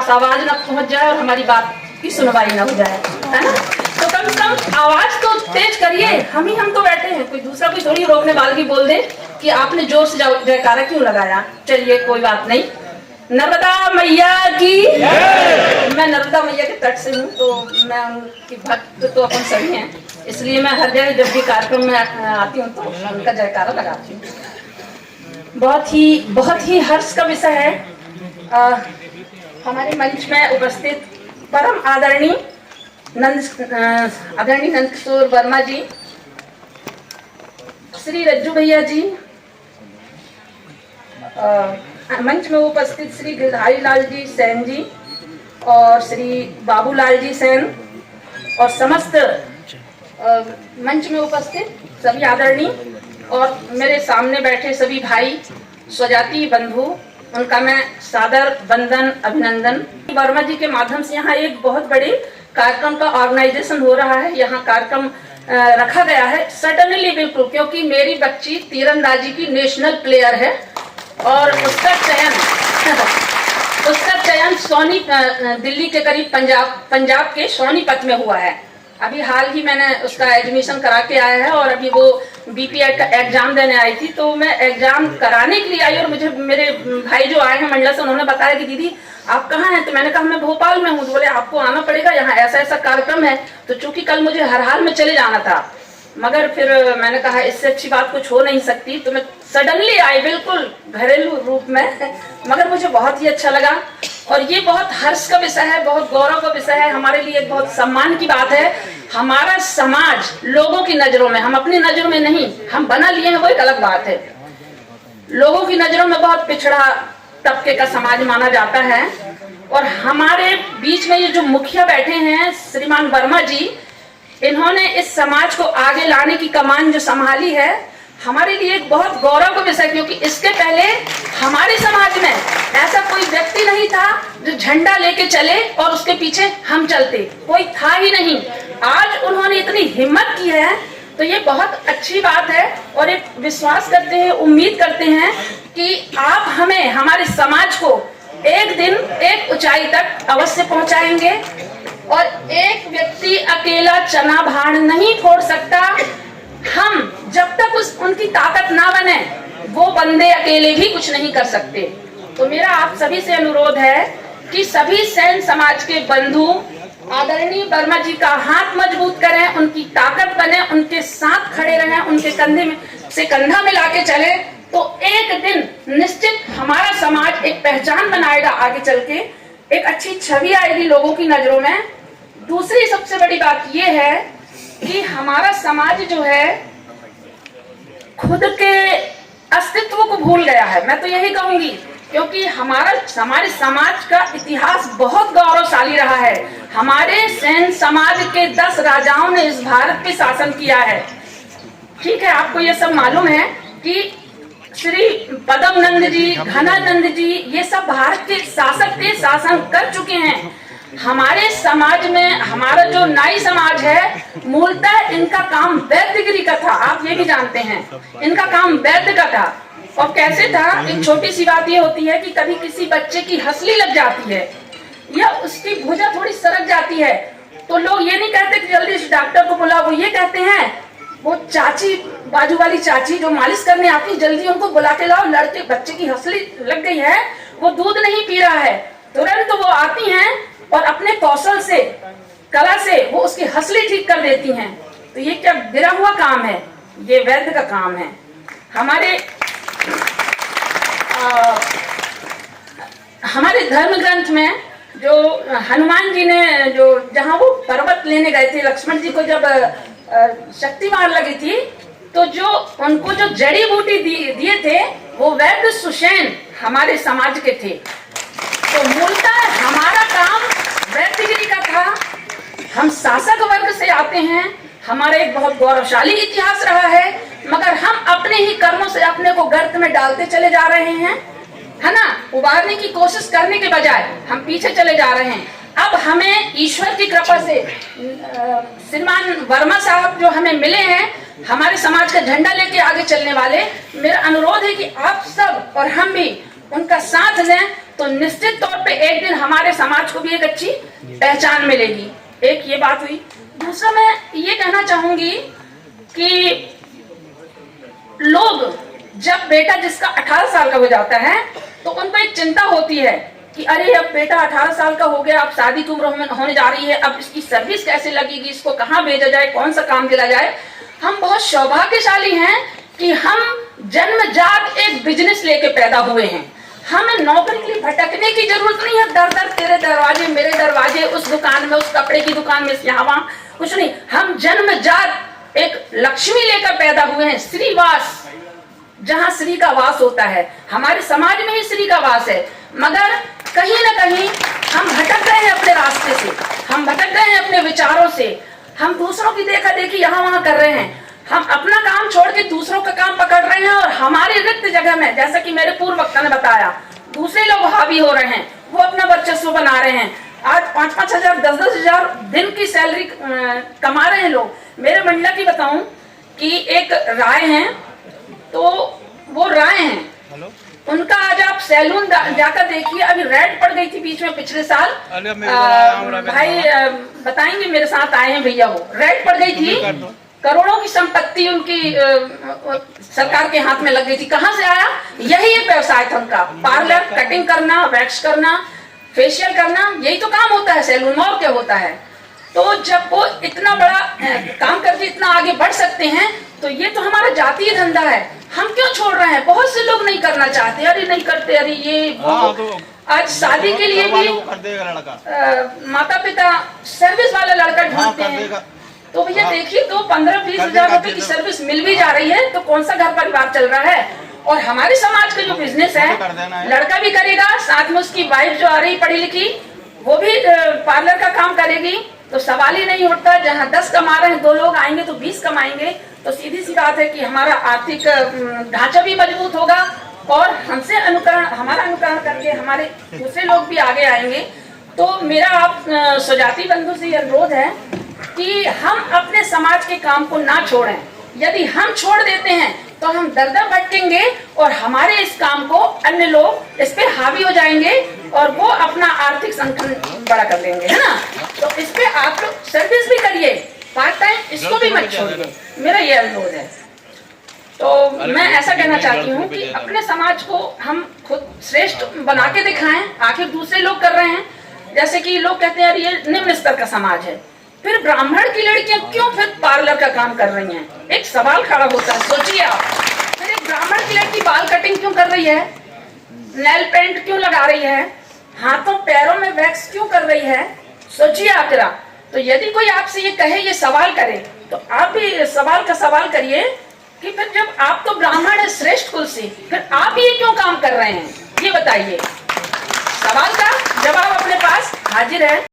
पास आवाज ना पहुंच जाए और हमारी बात की सुनवाई ना हो जाए, है ना। तो कम से कम आवाज तो तेज करिए। हम तो बैठे हैं, कोई दूसरा कोई थोड़ी रोकने वाले की बोल दे कि आपने जोर से जयकारा क्यों लगाया। चलिए कोई बात नहीं। नर्मदा मैया की, मैं नर्मदा मैया के तट से हूँ, तो मैं उनकी भक्त तो अपन सभी हैं, इसलिए मैं हर जगह जब भी कार्यक्रम में आती हूँ तो उनका जयकारा लगाती हूँ। बहुत ही हर्ष का विषय है। हमारे मंच में उपस्थित परम आदरणीय नंद किशोर वर्मा जी, श्री रज्जू भैया जी, मंच में उपस्थित श्री गिरधारी लाल जी सेन जी और श्री बाबूलाल जी सेन और समस्त मंच में उपस्थित सभी आदरणीय और मेरे सामने बैठे सभी भाई स्वजाति बंधु, उनका मैं सादर वंदन अभिनंदन। वर्मा जी के माध्यम से यहाँ एक बहुत बड़े कार्यक्रम का ऑर्गेनाइजेशन हो रहा है, यहाँ कार्यक्रम रखा गया है सडनली, बिल्कुल, क्योंकि मेरी बच्ची तीरंदाजी की नेशनल प्लेयर है और उसका चयन सोनी दिल्ली के करीब पंजाब के सोनीपत में हुआ है। अभी हाल ही मैंने उसका एडमिशन करा के आया है और अभी वो बीपीएड का एग्जाम देने आई थी, तो मैं एग्जाम कराने के लिए आई और मुझे मेरे भाई जो आए हैं मंडला से, उन्होंने बताया कि दीदी आप कहाँ हैं। तो मैंने कहा मैं भोपाल में हूँ। तो बोले आपको आना पड़ेगा, यहाँ ऐसा ऐसा कार्यक्रम है। तो चूंकि कल मुझे हर हाल में चले जाना था, मगर फिर मैंने कहा इससे अच्छी बात कुछ हो नहीं सकती, तो मैं सडनली आई, बिल्कुल घरेलू रूप में, मगर मुझे बहुत ही अच्छा लगा। और ये बहुत हर्ष का विषय है, बहुत गौरव का विषय है, हमारे लिए बहुत सम्मान की बात है। हमारा समाज लोगों की नजरों में, हम अपनी नजरों में नहीं, हम बना लिए हैं वो एक अलग बात है, लोगों की नजरों में बहुत पिछड़ा तबके का समाज माना जाता है। और हमारे बीच में ये जो मुखिया बैठे हैं श्रीमान वर्मा जी, इन्होंने इस समाज को आगे लाने की कमान जो संभाली है, हमारे लिए एक बहुत गौरव का विषय, क्योंकि इसके पहले हमारे समाज में ऐसा कोई व्यक्ति नहीं था जो झंडा लेके चले और उसके पीछे हम चलते, कोई था ही नहीं। आज उन्होंने इतनी हिम्मत की है, तो ये बहुत अच्छी बात है। और एक विश्वास करते हैं, उम्मीद करते हैं कि आप हमें, हमारे समाज को एक दिन एक ऊंचाई तक अवश्य पहुंचाएंगे। और एक व्यक्ति अकेला चना भाड़ नहीं फोड़ सकता। हम जब तक उनकी ताकत ना बने, वो बंदे अकेले भी कुछ नहीं कर सकते। तो मेरा आप सभी से अनुरोध है कि सभी सैन समाज के बंधु आदरणीय वर्मा जी का हाथ मजबूत करें, उनकी ताकत बने, उनके साथ खड़े रहें, उनके कंधे में से कंधा मिला के चले, तो एक दिन निश्चित हमारा समाज एक पहचान बनाएगा, आगे चल के एक अच्छी छवि आएगी लोगों की नजरों में। दूसरी सबसे बड़ी बात यह है कि हमारा समाज जो है खुद के अस्तित्व को भूल गया है, मैं तो यही कहूंगी, क्योंकि हमारे समाज का इतिहास बहुत गौरवशाली रहा है। हमारे सैन समाज के 10 राजाओं ने इस भारत पे शासन किया है। ठीक है, आपको ये सब मालूम है कि श्री पद्मनंद जी, घनानंद जी, ये सब भारत के शासक थे, शासन कर चुके हैं। हमारे समाज में हमारा जो नाई समाज है, मूलतः इनका काम वैद्यगिरी का था, आप ये भी जानते हैं, इनका काम वैद्य का था। और कैसे था, एक छोटी सी बात ये होती है कि कभी किसी बच्चे की हंसली लग जाती है या उसकी भुजा थोड़ी सरक जाती है, तो लोग ये नहीं कहते कि जल्दी इस डॉक्टर को बुलाओ, वो ये कहते हैं वो चाची, बाजू वाली चाची जो मालिश करने आती है, जल्दी उनको बुला के लाओ, लड़के बच्चे की हंसली लग गई है, वो दूध नहीं पी रहा है। तुरंत वो आती हैं और अपने कौशल से, कला से वो उसकी हंसली ठीक कर देती हैं। तो ये क्या गिरा हुआ काम है, ये वैद्य का काम है। हमारे धर्म ग्रंथ में जो हनुमान जी ने जो जहाँ वो पर्वत लेने गए थे, लक्ष्मण जी को जब शक्ति मार लगी थी, तो जो उनको जो जड़ी बूटी दिए थे वो वैद्य सुषेण हमारे समाज के थे। तो मूलतः हमारा काम वैद्यगिरी का था। हम शासक वर्ग से आते हैं, हमारा एक बहुत गौरवशाली इतिहास रहा है, मगर हम अपने ही कर्मों से अपने को गर्त में डालते चले जा रहे हैं, है ना। उबारने की कोशिश करने के बजाय हम पीछे चले जा रहे हैं। अब हमें ईश्वर की कृपा से श्रीमान वर्मा साहब जो हमें मिले हैं, हमारे समाज का झंडा लेके आगे चलने वाले, मेरा अनुरोध है कि आप सब और हम भी उनका साथ दें तो निश्चित तौर पे एक दिन हमारे समाज को भी एक अच्छी पहचान मिलेगी। एक ये बात हुई। दूसरा मैं ये कहना चाहूंगी कि लोग जब बेटा जिसका 18 साल का हो जाता है तो उनको एक चिंता होती है कि अरे अब बेटा 18 साल का हो गया, अब शादी की उम्र होने जा रही है, अब इसकी सर्विस कैसे लगेगी, इसको कहाँ भेजा जाए, कौन सा काम दिला जाए। हम बहुत सौभाग्यशाली हैं कि हम जन्मजात एक बिजनेस लेके पैदा हुए हैं। हमें नौकरी के लिए भटकने की जरूरत नहीं है, दर दर तेरे दरवाजे मेरे दरवाजे, उस दुकान में, उस कपड़े की दुकान में, यहाँ वहां कुछ नहीं। हम जन्मजात एक लक्ष्मी लेकर पैदा हुए हैं, श्रीवास, जहां श्री का वास होता है। हमारे समाज में ही श्री का वास है, मगर कहीं ना कहीं हम भटक गए हैं अपने रास्ते से, हम भटक गए हैं अपने विचारों से। हम दूसरों की देखा देखी यहाँ वहां कर रहे हैं, हम अपना काम छोड़ के दूसरों का काम पकड़ रहे हैं, और हमारी रिक्त जगह में, जैसा कि मेरे पूर्व वक्ता ने बताया, दूसरे लोग हावी हो रहे हैं, वो अपना वर्चस्व बना रहे हैं। आज 5-5 हजार 10-10 हजार दिन की सैलरी कमा रहे हैं लोग। मेरे मंडला की बताऊं कि एक राय है, तो वो राय हैं, उनका आज आप सैलून जाकर देखिए, अभी रेड पड़ गई थी बीच में पिछले साल, भाई बताएंगे, मेरे साथ आए हैं भैया, वो रेड पड़ गई थी, करोड़ों की संपत्ति उनकी सरकार के हाथ में लग गई थी। कहां से आया? यही एक व्यवसाय था उनका, पार्लर, कटिंग करना, वैक्स करना, फेशियल करना, यही तो काम होता है सैलून में, और क्या होता है। तो जब वो इतना बड़ा काम करके इतना आगे बढ़ सकते हैं, तो ये तो हमारा जातीय धंधा है, हम क्यों छोड़ रहे हैं? बहुत से लोग नहीं करना चाहते, अरे नहीं करते, अरे ये तो आज शादी के लिए भी माता पिता सर्विस वाला लड़का ढूंढते हैं। तो भैया देखिए, तो 15-20 हजार रुपए की सर्विस मिल भी जा रही है, तो कौन सा घर परिवार चल रहा है? और हमारे समाज का जो बिजनेस है, लड़का भी करेगा, साथ में उसकी वाइफ जो आ रही पढ़ी लिखी, वो भी पार्लर का काम करेगी, तो सवाल ही नहीं उठता। जहाँ 10 कमा रहे हैं, 2 लोग आएंगे तो 20 कमाएंगे, तो सीधी सी बात है कि हमारा आर्थिक ढांचा भी मजबूत होगा, और हमसे हमारा अनुकरण करके हमारे दूसरे लोग भी आगे आएंगे। तो मेरा आप स्वजाति बंधु से यह अनुरोध है कि हम अपने समाज के काम को ना छोड़ें। यदि हम छोड़ देते हैं तो हम दर दर भटकेंगे, और हमारे इस काम को अन्य लोग इस पे हावी हो जाएंगे, और वो अपना आर्थिक संगठन बड़ा कर लेंगे, है ना। तो इस पे आप लोग सर्विस भी करिए, पार्ट टाइम इसको भी मत छोड़िए, मेरा ये अनुरोध है। तो मैं ऐसा कहना चाहती हूँ कि अपने समाज को हम खुद श्रेष्ठ बना के दिखाएं, आखिर दूसरे लोग कर रहे हैं। जैसे कि लोग कहते हैं ये निम्न स्तर का समाज है, फिर ब्राह्मण की लड़कियां क्यों फिर पार्लर का काम कर रही हैं? एक सवाल खड़ा होता है, सोचिए आप। फिर एक ब्राह्मण की लड़की बाल कटिंग क्यों कर रही है, नेल पेंट क्यों लगा रही है, हाथों पैरों में वैक्स क्यों कर रही है? सोचिए आखिर। तो यदि कोई आपसे ये कहे, ये सवाल करे, तो आप भी सवाल का सवाल करिए कि फिर जब आप तो ब्राह्मण है श्रेष्ठ कुल से, फिर आप ये क्यों काम कर रहे हैं? ये बताइए। सवाल का जवाब अपने पास हाजिर है।